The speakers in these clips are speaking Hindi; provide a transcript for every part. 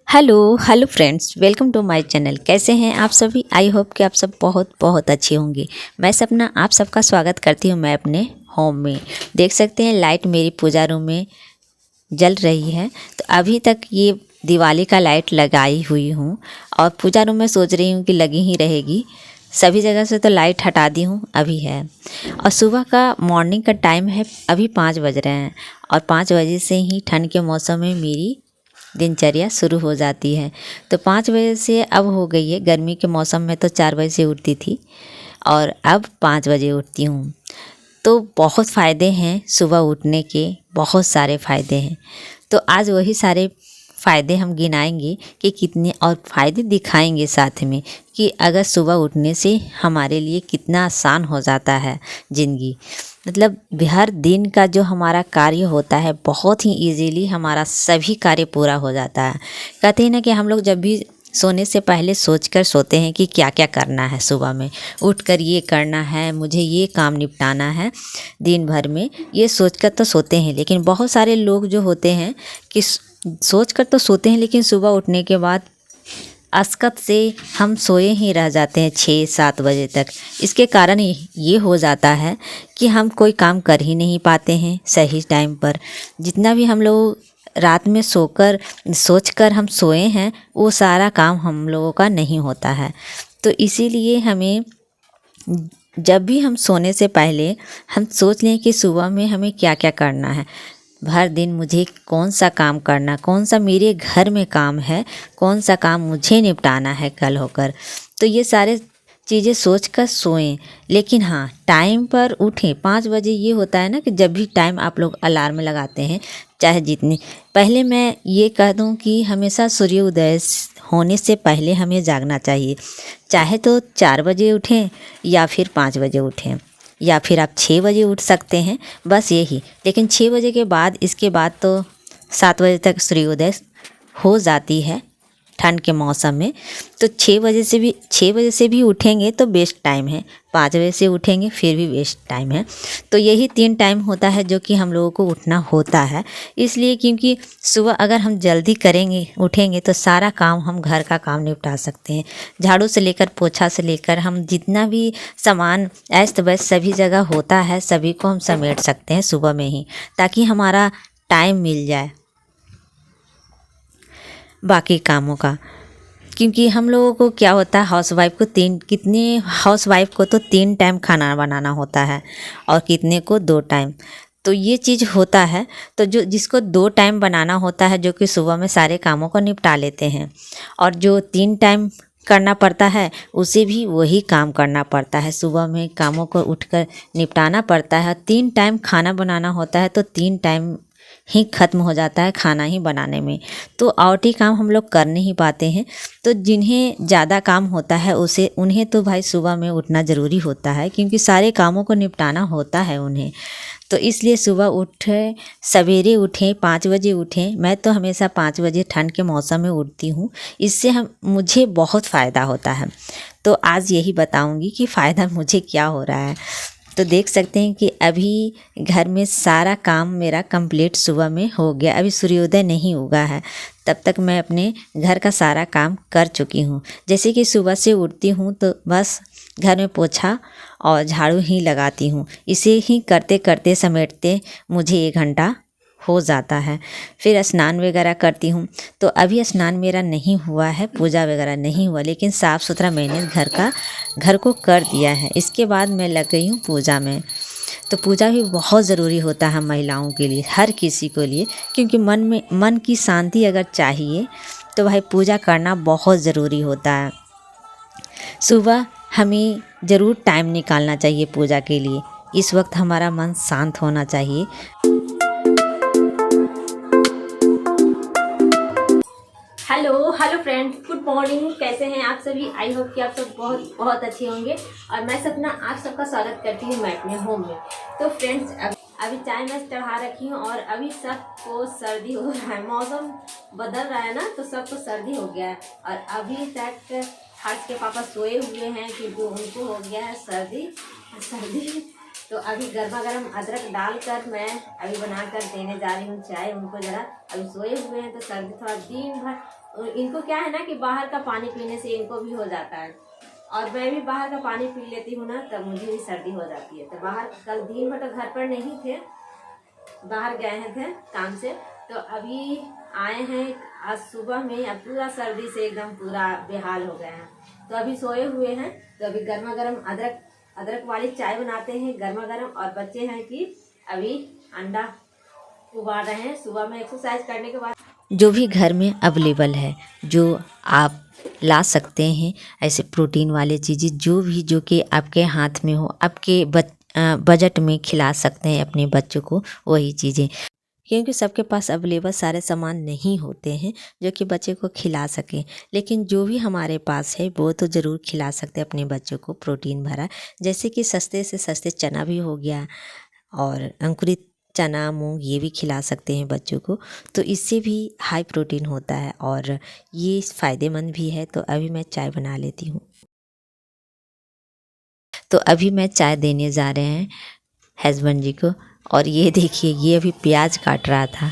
Hello friends, welcome to my channel. कैसे हैं आप सभी? आई होप कि आप सब बहुत बहुत अच्छे होंगे। मैं सपना आप सबका स्वागत करती हूं मैं अपने होम में। देख सकते हैं लाइट मेरी पूजा रूम में जल रही है। तो अभी तक ये दिवाली का लाइट लगाई हुई हूँ और पूजा रूम में सोच रही हूँ कि लगी ही रहेगी। सभी जगह से तो लाइट हटा दी हूँ, अभी है। और सुबह का मॉर्निंग का टाइम है, अभी 5 बज रहे हैं और 5 बजे से ही ठंड के मौसम में मेरी दिनचर्या शुरू हो जाती है। तो 5 बजे से अब हो गई है, गर्मी के मौसम में तो 4 बजे से उठती थी और अब 5 बजे उठती हूँ। तो बहुत फ़ायदे हैं सुबह उठने के, बहुत सारे फ़ायदे हैं। तो आज वही सारे फ़ायदे हम गिनाएंगे कि कितने, और फ़ायदे दिखाएंगे साथ में कि अगर सुबह उठने से हमारे लिए कितना आसान हो जाता है ज़िंदगी। मतलब हर दिन का जो हमारा कार्य होता है बहुत ही इजीली हमारा सभी कार्य पूरा हो जाता है। कहते हैं ना कि हम लोग जब भी सोने से पहले सोचकर सोते हैं कि क्या क्या करना है, सुबह में उठकर ये करना है, मुझे ये काम निपटाना है दिन भर में, ये सोचकर तो सोते हैं। लेकिन बहुत सारे लोग जो होते हैं कि सोचकर तो सोते हैं लेकिन सुबह उठने के बाद असकत से हम सोए ही रह जाते हैं 6-7 बजे तक। इसके कारण ये हो जाता है कि हम कोई काम कर ही नहीं पाते हैं सही टाइम पर। जितना भी हम लोग रात में सोचकर हम सोए हैं वो सारा काम हम लोगों का नहीं होता है। तो इसीलिए हमें जब भी हम सोने से पहले हम सोच लें कि सुबह में हमें क्या क्या करना है, भर दिन मुझे कौन सा काम करना, कौन सा मेरे घर में काम है, कौन सा काम मुझे निपटाना है कल होकर। तो ये सारे चीज़ें सोच कर सोएं। लेकिन हाँ, टाइम पर उठें। 5 बजे ये होता है ना कि जब भी टाइम आप लोग अलार्म लगाते हैं, चाहे जितने पहले, मैं ये कह दूं कि हमेशा सूर्योदय होने से पहले हमें जागना चाहिए। चाहे तो 4 बजे उठें या फिर 5 बजे उठें या फिर आप 6 बजे उठ सकते हैं, बस यही। लेकिन 6 बजे के बाद, इसके बाद तो 7 बजे तक सूर्योदय हो जाती है ठंड के मौसम में। तो 6 बजे से भी उठेंगे तो बेस्ट टाइम है, 5 बजे से उठेंगे फिर भी बेस्ट टाइम है। तो यही 3 टाइम होता है जो कि हम लोगों को उठना होता है। इसलिए क्योंकि सुबह अगर हम जल्दी उठेंगे तो सारा काम, हम घर का काम निपटा सकते हैं। झाड़ू से लेकर पोछा से लेकर हम जितना भी सामान अस्त व्यस्त सभी जगह होता है, सभी को हम समेट सकते हैं सुबह में ही, ताकि हमारा टाइम मिल जाए बाकी कामों का। क्योंकि हम लोगों को क्या होता है, हाउस वाइफ को तो 3 टाइम खाना बनाना होता है और कितने को 2 टाइम। तो ये चीज़ होता है। तो जो जिसको 2 टाइम बनाना होता है, जो कि सुबह में सारे कामों को निपटा लेते हैं, और जो 3 टाइम करना पड़ता है उसे भी वही काम करना पड़ता है। सुबह में कामों को उठकर निपटाना पड़ता है। 3 टाइम खाना बनाना होता है तो 3 टाइम ही ख़त्म हो जाता है खाना ही बनाने में। तो औटी काम हम लोग कर नहीं पाते हैं। तो जिन्हें ज़्यादा काम होता है उन्हें तो भाई सुबह में उठना ज़रूरी होता है, क्योंकि सारे कामों को निपटाना होता है उन्हें। तो इसलिए सुबह सवेरे उठें, 5 बजे उठें। मैं तो हमेशा 5 बजे ठंड के मौसम में उठती हूँ। इससे मुझे बहुत फ़ायदा होता है। तो आज यही बताऊँगी कि फ़ायदा मुझे क्या हो रहा है। तो देख सकते हैं कि अभी घर में सारा काम मेरा कंप्लीट सुबह में हो गया। अभी सूर्योदय नहीं उगा है, तब तक मैं अपने घर का सारा काम कर चुकी हूँ। जैसे कि सुबह से उठती हूँ तो बस घर में पोछा और झाड़ू ही लगाती हूँ। इसे ही करते करते समेटते मुझे 1 घंटा हो जाता है। फिर स्नान वगैरह करती हूँ। तो अभी स्नान मेरा नहीं हुआ है, पूजा वगैरह नहीं हुआ, लेकिन साफ़ सुथरा मैंने घर को कर दिया है। इसके बाद मैं लग गई हूँ पूजा में। तो पूजा भी बहुत ज़रूरी होता है महिलाओं के लिए, हर किसी को लिए, क्योंकि मन की शांति अगर चाहिए तो भाई पूजा करना बहुत ज़रूरी होता है। सुबह हमें ज़रूर टाइम निकालना चाहिए पूजा के लिए। इस वक्त हमारा मन शांत होना चाहिए। Hello friends, good morning. कैसे हैं आप सभी? आई होप कि आप सब बहुत बहुत अच्छे होंगे। और मैं सपना आप सबका स्वागत करती हूँ मैं अपने होम में। तो फ्रेंड्स, अभी चाय मैं चढ़ा रखी हूँ और अभी सबको सर्दी हो रहा है। मौसम बदल रहा है ना, तो सबको सर्दी हो गया है। और अभी तक हर्ष के पापा सोए हुए हैं क्योंकि उनको हो गया है सर्दी। तो अभी गर्मा गर्म अदरक डालकर मैं अभी बनाकर देने जा रही हूँ चाय उनको। ज़रा अभी सोए हुए हैं तो सर्दी थोड़ा दिन भर, इनको क्या है ना कि बाहर का पानी पीने से इनको भी हो जाता है, और मैं भी बाहर का पानी पी लेती हूँ ना तब मुझे भी सर्दी हो जाती है। तो बाहर कल दिन भर तो घर पर नहीं थे, बाहर गए थे काम से, तो अभी आए हैं आज सुबह में। अब पूरा सर्दी से एकदम पूरा बेहाल हो गए हैं, तो अभी सोए हुए हैं। तो अभी गर्मा गर्म अदरक वाली चाय बनाते हैं गर्मा गर्म। और बच्चे हैं कि अभी अंडा उबाल रहे हैं सुबह में एक्सरसाइज करने के बाद। जो भी घर में अवेलेबल है, जो आप ला सकते हैं ऐसे प्रोटीन वाले चीज़ें, जो कि आपके हाथ में हो, आपके बजट में खिला सकते हैं अपने बच्चों को वही चीज़ें, क्योंकि सबके पास अवेलेबल सारे सामान नहीं होते हैं जो कि बच्चे को खिला सकें। लेकिन जो भी हमारे पास है वो तो ज़रूर खिला सकते हैं अपने बच्चों को प्रोटीन भरा। जैसे कि सस्ते से सस्ते चना भी हो गया, और अंकुरित चना मूंग ये भी खिला सकते हैं बच्चों को, तो इससे भी हाई प्रोटीन होता है और ये फ़ायदेमंद भी है। तो अभी मैं चाय बना लेती हूँ। तो अभी मैं चाय देने जा रहे हैं हस्बैंड जी को, और ये देखिए ये अभी प्याज काट रहा था।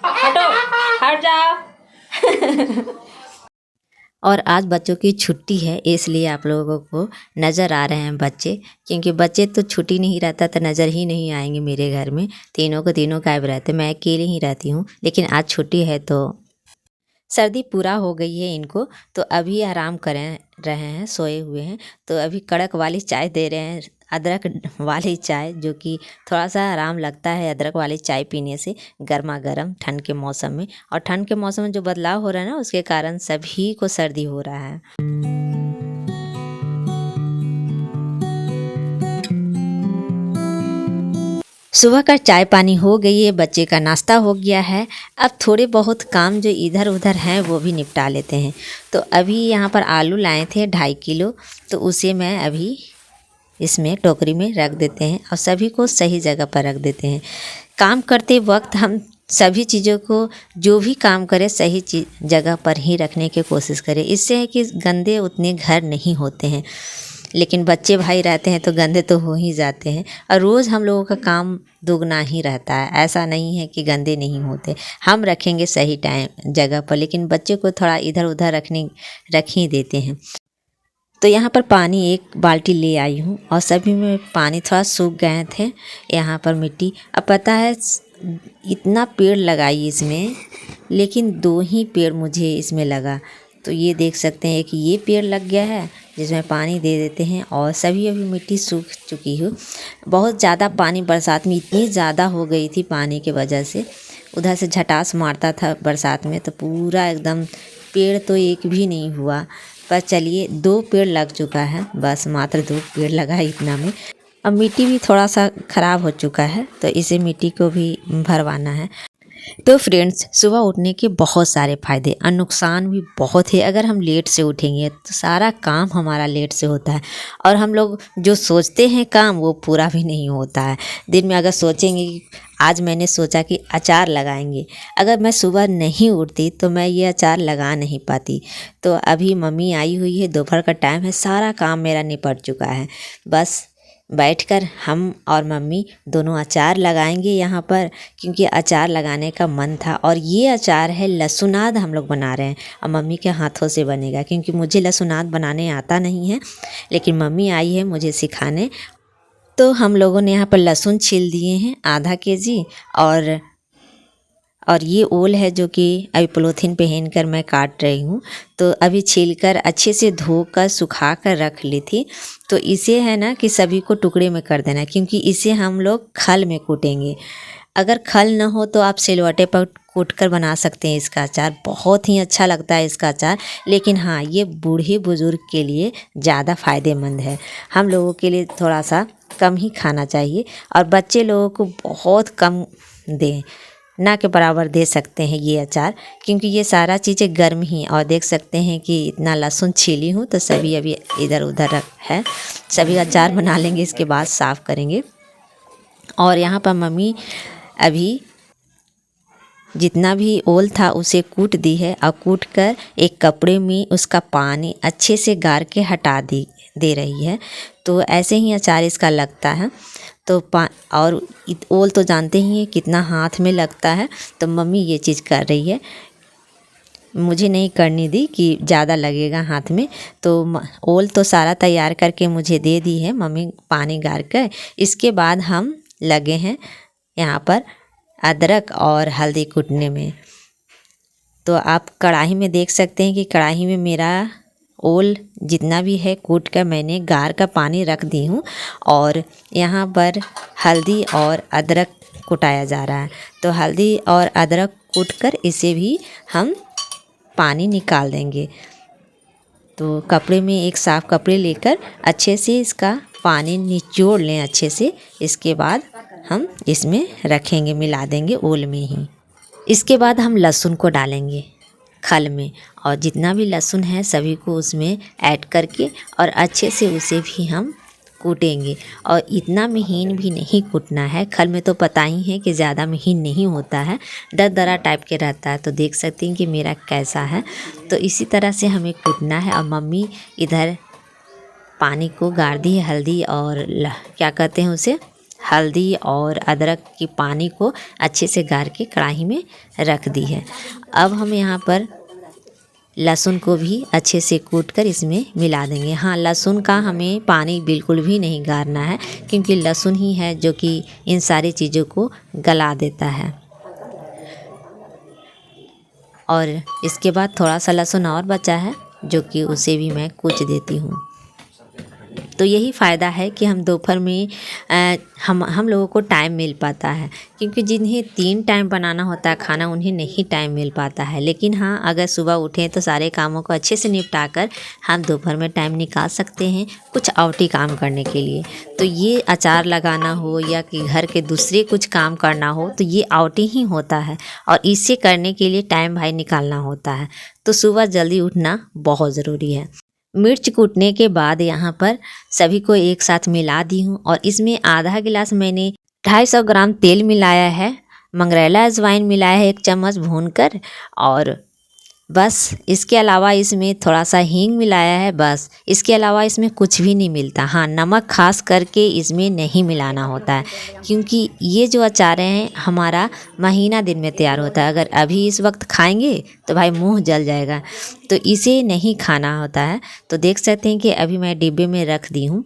हटो, हट जाओ। और आज बच्चों की छुट्टी है, इसलिए आप लोगों को नज़र आ रहे हैं बच्चे, क्योंकि बच्चे तो छुट्टी नहीं रहता तो नज़र ही नहीं आएंगे मेरे घर में। तीनों को तीनों गायब रहते, मैं अकेले ही रहती हूँ, लेकिन आज छुट्टी है तो सर्दी पूरा हो गई है इनको, तो अभी आराम करें रहे हैं, सोए हुए हैं। तो अभी कड़क वाली चाय दे रहे हैं, अदरक वाली चाय, जो कि थोड़ा सा आराम लगता है अदरक वाली चाय पीने से गर्मा गर्म ठंड के मौसम में। और ठंड के मौसम में जो बदलाव हो रहा है ना, उसके कारण सभी को सर्दी हो रहा है। सुबह का चाय पानी हो गई है, बच्चे का नाश्ता हो गया है। अब थोड़े बहुत काम जो इधर उधर हैं वो भी निपटा लेते हैं। तो अभी यहाँ पर आलू लाए थे 2.5 किलो, तो उसे मैं अभी इसमें टोकरी में रख देते हैं और सभी को सही जगह पर रख देते हैं। काम करते वक्त हम सभी चीज़ों को, जो भी काम करें सही जगह पर ही रखने की कोशिश करें। इससे है कि गंदे उतने घर नहीं होते हैं, लेकिन बच्चे भाई रहते हैं तो गंदे तो हो ही जाते हैं। और रोज़ हम लोगों का काम दुगना ही रहता है, ऐसा नहीं है कि गंदे नहीं होते। हम रखेंगे सही टाइम जगह पर, लेकिन बच्चे को थोड़ा इधर उधर रख ही देते हैं। तो यहाँ पर पानी 1 बाल्टी ले आई हूँ, और सभी में पानी थोड़ा सूख गए थे। यहाँ पर मिट्टी, अब पता है इतना पेड़ लगाई इसमें, लेकिन 2 ही पेड़ मुझे इसमें लगा। तो ये देख सकते हैं कि ये पेड़ लग गया है जिसमें पानी दे देते हैं, और सभी अभी मिट्टी सूख चुकी हो। बहुत ज़्यादा पानी बरसात में इतनी ज़्यादा हो गई थी पानी के वजह से, उधर से झटास मारता था बरसात में, तो पूरा एकदम पेड़ तो एक भी नहीं हुआ। पर चलिए 2 पेड़ लग चुका है, बस मात्र 2 पेड़ लगा है इतना में। अब मिट्टी भी थोड़ा सा ख़राब हो चुका है, तो इसे मिट्टी को भी भरवाना है। तो फ्रेंड्स, सुबह उठने के बहुत सारे फ़ायदे और नुकसान भी बहुत है। अगर हम लेट से उठेंगे तो सारा काम हमारा लेट से होता है, और हम लोग जो सोचते हैं काम वो पूरा भी नहीं होता है। दिन में अगर सोचेंगे कि आज मैंने सोचा कि अचार लगाएंगे, अगर मैं सुबह नहीं उठती तो मैं ये अचार लगा नहीं पाती। तो अभी मम्मी आई हुई है, दोपहर का टाइम है, सारा काम मेरा निपट चुका है। बस बैठकर हम और मम्मी दोनों अचार लगाएंगे यहाँ पर, क्योंकि अचार लगाने का मन था। और ये अचार है लहसुनाद हम लोग बना रहे हैं, और मम्मी के हाथों से बनेगा, क्योंकि मुझे लहसुनाद बनाने आता नहीं है, लेकिन मम्मी आई है मुझे सिखाने। तो हम लोगों ने यहाँ पर लहसुन छील दिए हैं आधा केजी, और ये ओल है जो कि अभी पॉलीथीन पहन कर मैं काट रही हूँ। तो अभी छीलकर अच्छे से धोकर सुखा कर रख ली थी। तो इसे है ना कि सभी को टुकड़े में कर देना, क्योंकि इसे हम लोग खल में कूटेंगे। अगर खल न हो तो आप सिलवट्टे पर कूट कर बना सकते हैं इसका अचार, बहुत ही अच्छा लगता है इसका अचार। लेकिन हाँ, ये बूढ़े बुज़ुर्ग के लिए ज़्यादा फ़ायदेमंद है, हम लोगों के लिए थोड़ा सा कम ही खाना चाहिए, और बच्चे लोगों को बहुत कम दें, ना के बराबर दे सकते हैं ये अचार, क्योंकि ये सारा चीज़ें गर्म ही। और देख सकते हैं कि इतना लहसुन छीली हूँ, तो सभी अभी इधर उधर है, सभी अचार बना लेंगे, इसके बाद साफ़ करेंगे। और यहाँ पर मम्मी अभी जितना भी ओल था उसे कूट दी है, और कूट कर एक कपड़े में उसका पानी अच्छे से गार के हटा दे रही है। तो ऐसे ही अचार इसका लगता है। तो और ओल तो जानते ही हैं कितना हाथ में लगता है, तो मम्मी ये चीज़ कर रही है, मुझे नहीं करनी दी कि ज़्यादा लगेगा हाथ में। तो ओल तो सारा तैयार करके मुझे दे दी है मम्मी पानी गार कर। इसके बाद हम लगे हैं यहाँ पर अदरक और हल्दी कूटने में। तो आप कढ़ाई में देख सकते हैं कि कढ़ाई में मेरा ओल जितना भी है कूट कर मैंने गार का पानी रख दी हूँ, और यहाँ पर हल्दी और अदरक कुटाया जा रहा है। तो हल्दी और अदरक कूट कर इसे भी हम पानी निकाल देंगे। तो कपड़े में एक साफ़ कपड़े लेकर अच्छे से इसका पानी निचोड़ लें अच्छे से। इसके बाद हम इसमें रखेंगे, मिला देंगे ओल में ही। इसके बाद हम लहसुन को डालेंगे खल में, और जितना भी लहसुन है सभी को उसमें ऐड करके और अच्छे से उसे भी हम कूटेंगे। और इतना महीन भी नहीं कूटना है, खल में तो पता ही है कि ज़्यादा महीन नहीं होता है, दरदरा टाइप के रहता है। तो देख सकती हैं कि मेरा कैसा है। तो इसी तरह से हमें कूटना है। और मम्मी इधर पानी को गार दी है, हल्दी और क्या कहते हैं उसे, हल्दी और अदरक की पानी को अच्छे से गार के कढ़ाई में रख दी है। अब हम यहाँ पर लहसुन को भी अच्छे से कूट कर इसमें मिला देंगे। हाँ, लहसुन का हमें पानी बिल्कुल भी नहीं गारना है, क्योंकि लहसुन ही है जो कि इन सारी चीज़ों को गला देता है। और इसके बाद थोड़ा सा लहसुन और बचा है जो कि उसे भी मैं कूच देती हूँ। तो यही फ़ायदा है कि हम दोपहर में हम लोगों को टाइम मिल पाता है, क्योंकि जिन्हें 3 टाइम बनाना होता है खाना उन्हें नहीं टाइम मिल पाता है। लेकिन हाँ, अगर सुबह उठें तो सारे कामों को अच्छे से निपटा कर हम दोपहर में टाइम निकाल सकते हैं कुछ आउटी काम करने के लिए। तो ये अचार लगाना हो या कि घर के दूसरे कुछ काम करना हो तो ये आउटी ही होता है, और इसे करने के लिए टाइम भाई निकालना होता है। तो सुबह जल्दी उठना बहुत ज़रूरी है। मिर्च कूटने के बाद यहाँ पर सभी को एक साथ मिला दी हूँ, और इसमें आधा गिलास मैंने 250 ग्राम तेल मिलाया है, मंगरेला अजवाइन मिलाया है 1 चम्मच भूनकर, और बस इसके अलावा इसमें थोड़ा सा हींग मिलाया है। बस इसके अलावा इसमें कुछ भी नहीं मिलता। हाँ, नमक खास करके इसमें नहीं मिलाना होता है, क्योंकि ये जो अचार हैं हमारा महीना दिन में तैयार होता है। अगर अभी इस वक्त खाएंगे तो भाई मुंह जल जाएगा, तो इसे नहीं खाना होता है। तो देख सकते हैं कि अभी मैं डिब्बे में रख दी हूँ।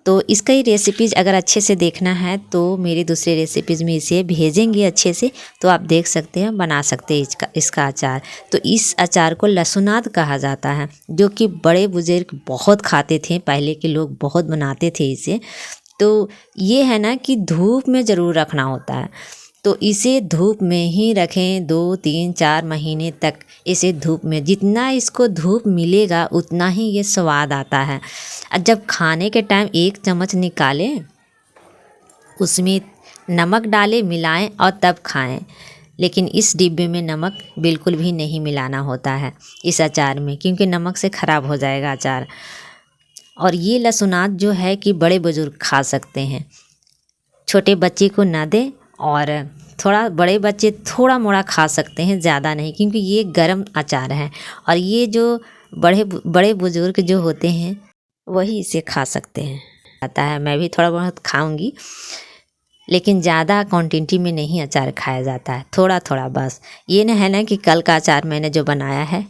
तो इसका ही रेसिपीज़ अगर अच्छे से देखना है तो मेरी दूसरे रेसिपीज़ में इसे भेजेंगे अच्छे से, तो आप देख सकते हैं, बना सकते हैं इसका अचार। तो इस अचार को लहसुनाद कहा जाता है, जो कि बड़े बुजुर्ग बहुत खाते थे, पहले के लोग बहुत बनाते थे इसे। तो ये है ना कि धूप में ज़रूर रखना होता है, तो इसे धूप में ही रखें 2, 3, 4 महीने तक। इसे धूप में जितना इसको धूप मिलेगा उतना ही ये स्वाद आता है। और जब खाने के टाइम 1 चम्मच निकालें, उसमें नमक डालें, मिलाएं और तब खाएं। लेकिन इस डिब्बे में नमक बिल्कुल भी नहीं मिलाना होता है इस अचार में, क्योंकि नमक से ख़राब हो जाएगा अचार। और ये लहसुनात जो है कि बड़े बुजुर्ग खा सकते हैं, छोटे बच्चे को ना दें, और थोड़ा बड़े बच्चे थोड़ा मोड़ा खा सकते हैं, ज़्यादा नहीं, क्योंकि ये गरम अचार है। और ये जो बड़े बुजुर्ग जो होते हैं वही इसे खा सकते हैं। आता है, मैं भी थोड़ा बहुत खाऊंगी, लेकिन ज़्यादा क्वांटिटी में नहीं अचार खाया जाता है, थोड़ा थोड़ा बस। ये न है ना कि कल का अचार मैंने जो बनाया है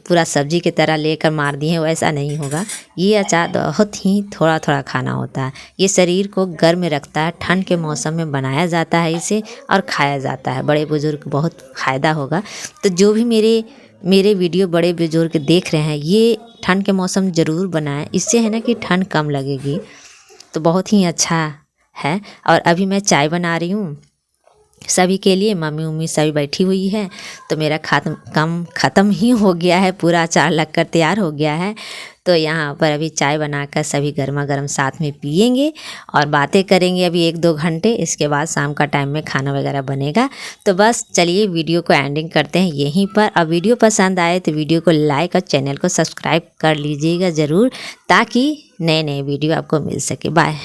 पूरा सब्जी की तरह लेकर मार दिए, वैसा नहीं होगा। ये अचार बहुत ही थोड़ा थोड़ा खाना होता है। ये शरीर को गर्म रखता है, ठंड के मौसम में बनाया जाता है इसे और खाया जाता है। बड़े बुजुर्ग बहुत फ़ायदा होगा। तो जो भी मेरे वीडियो बड़े बुजुर्ग देख रहे हैं, ये ठंड के मौसम ज़रूर बनाएं, इससे है ना कि ठंड कम लगेगी। तो बहुत ही अच्छा है। और अभी मैं चाय बना रही हूँ सभी के लिए, मम्मी उम्मी सभी बैठी हुई है। तो मेरा ख़त्म ही हो गया है, पूरा अचार लगकर तैयार हो गया है। तो यहाँ पर अभी चाय बनाकर सभी गर्मा गर्म साथ में पियेंगे और बातें करेंगे अभी 1-2 घंटे। इसके बाद शाम का टाइम में खाना वगैरह बनेगा। तो बस चलिए वीडियो को एंडिंग करते हैं यहीं पर। अब वीडियो पसंद आए तो वीडियो को लाइक और चैनल को सब्सक्राइब कर लीजिएगा ज़रूर, ताकि नए नए वीडियो आपको मिल सके। बाय।